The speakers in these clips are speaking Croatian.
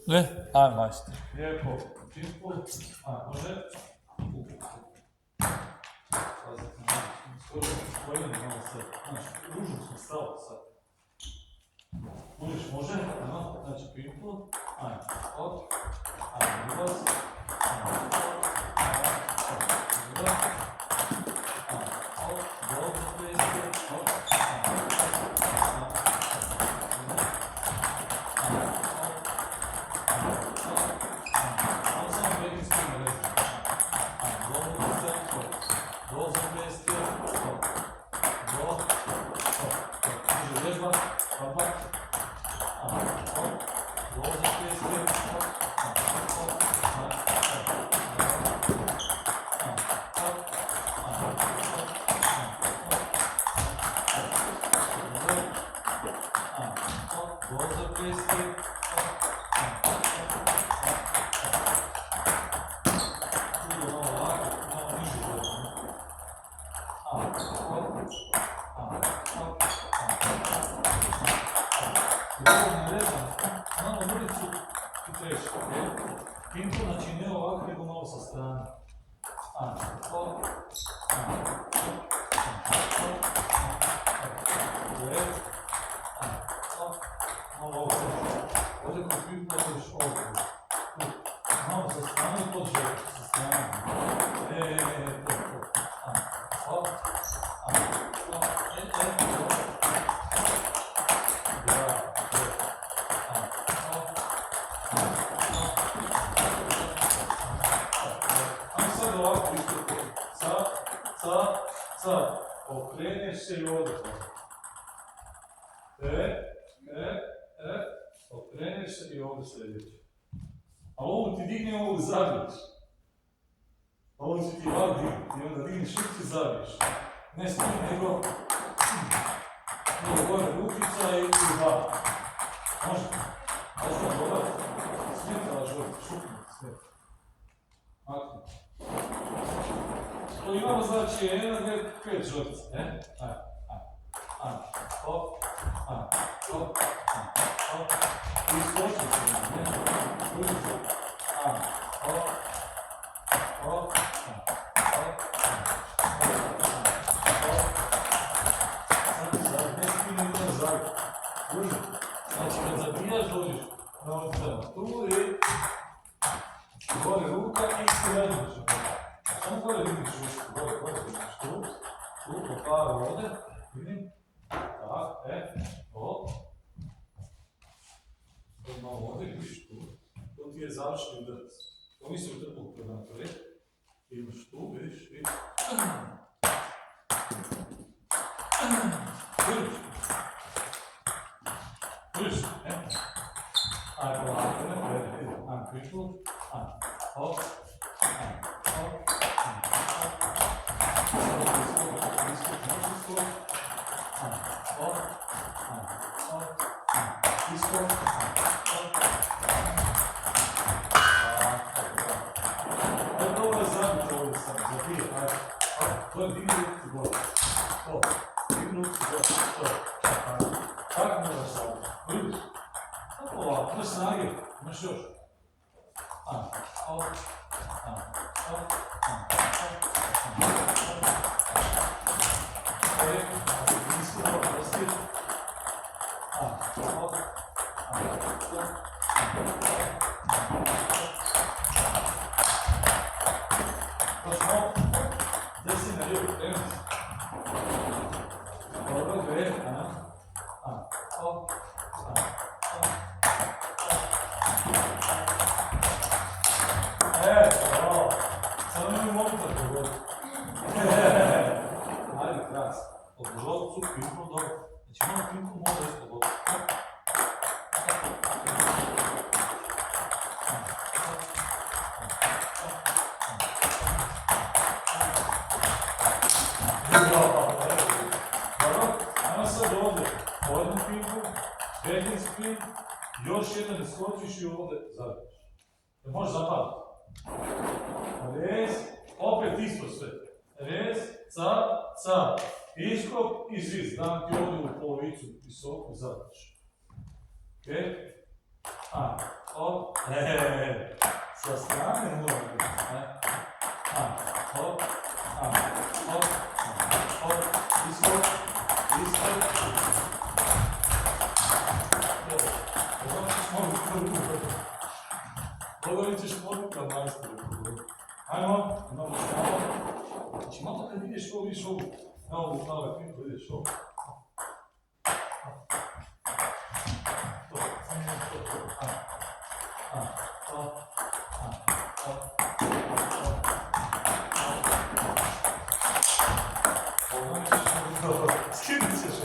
Ne? Ajde, majster. Lijepo. Pimpu. Može. Pazite, skoro spojljeni malo sad. Znači, ružno smo stali sad. Može? Znači, pimpu. Ajde, hop. Ajde, ulaz. Ajde, hop. Pimpu, znači ne ovako, nego malo sa strane. Malo ovo ovdje kod pimpu odeš ovdje. Malo sa strane i pod želj, sa strane. Sad, okreneš se i ovdje. Okreneš se i ovdje sljedeće. A ovo ti digne, ovo zabiješ. Ovo će ti ovdje digniti i onda digneš i ti zabiješ. Ne stoji, nego gore rukica i dva. Može? Da što dobar? Smijete žovjeti, šupniti, smijete. Makni. To imamo znači 1, 2, 5 žrtva, ne? Hop. I skočite se, ne? Uđite. Hop. Sad, ne spine ideš zadnje. Uđite. Znači, kad zabijaš, dođeš na ovom stranu. Tu i gore ruka i srednjiš. Samo gore vidiš ruku, gore vidiš tu par ovdje, vidim, hop. Malo ovdje vidiš tu, to ti je završni udarac. To mi se utrpalo kod napore, imaš tu, vidiš. Vidiš, ajde, polako, ne, pišlu, hop. Tako moraš sad, vidiš? Tako ovako, imaš snage, imaš još. Desi na lijevu, krenuti. Dobro, gre, bravo. Samo ne mogu tako govoriti. Ajde, krasno. Od žolcu, pimpu, dobro. Znači, imamo pimpu, može isto dobro. Ovdje pimpu, prednji spin, još jedan iskočiš i ovdje zabiješ. Ne možeš zapaliti. Rez, opet isto sve. Rez, ca, iskop i zviz. Dam ti ovdje u polovicu visoku zabiješ. Ok? hop, sa strane mora biti, hop, hop, iskok, Pogledaj ćeš poruka, majstor. Ajmo, imamo stava. Znači, malo kad ideš ovo, vidiš ovu, na ovu plave pintu, ideš ovo. To, samo to. Skidit ćeš.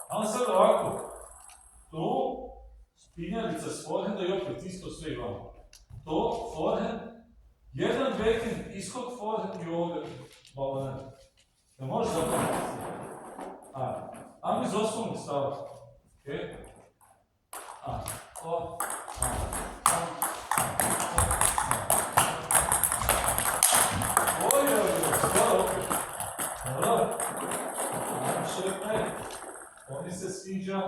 Ali sad ovako, to spinjalica s forehanda i opet isto sve imamo. To, forehand, jedan backhand, iskok forehand i ovdje balone. Ne možeš zapamati. Ajmo iz osnovnog stava. Okej? Ovdje se sviđa.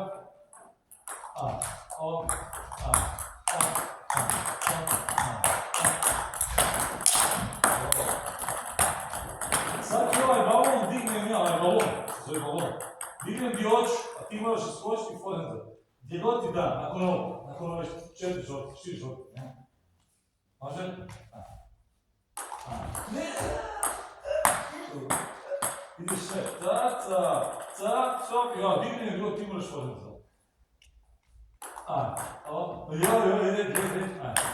Sad ti ovaj balon dignem ja, ovaj balon, zove balon. Dignem ti oč, a ti moraš skočiti forehanda. Gdje god ti da, nakon ove 4 žote, 6 žote. Može? Ne! Vidiš sve, ja, dignem gdje ti moraš forehanda. Ide.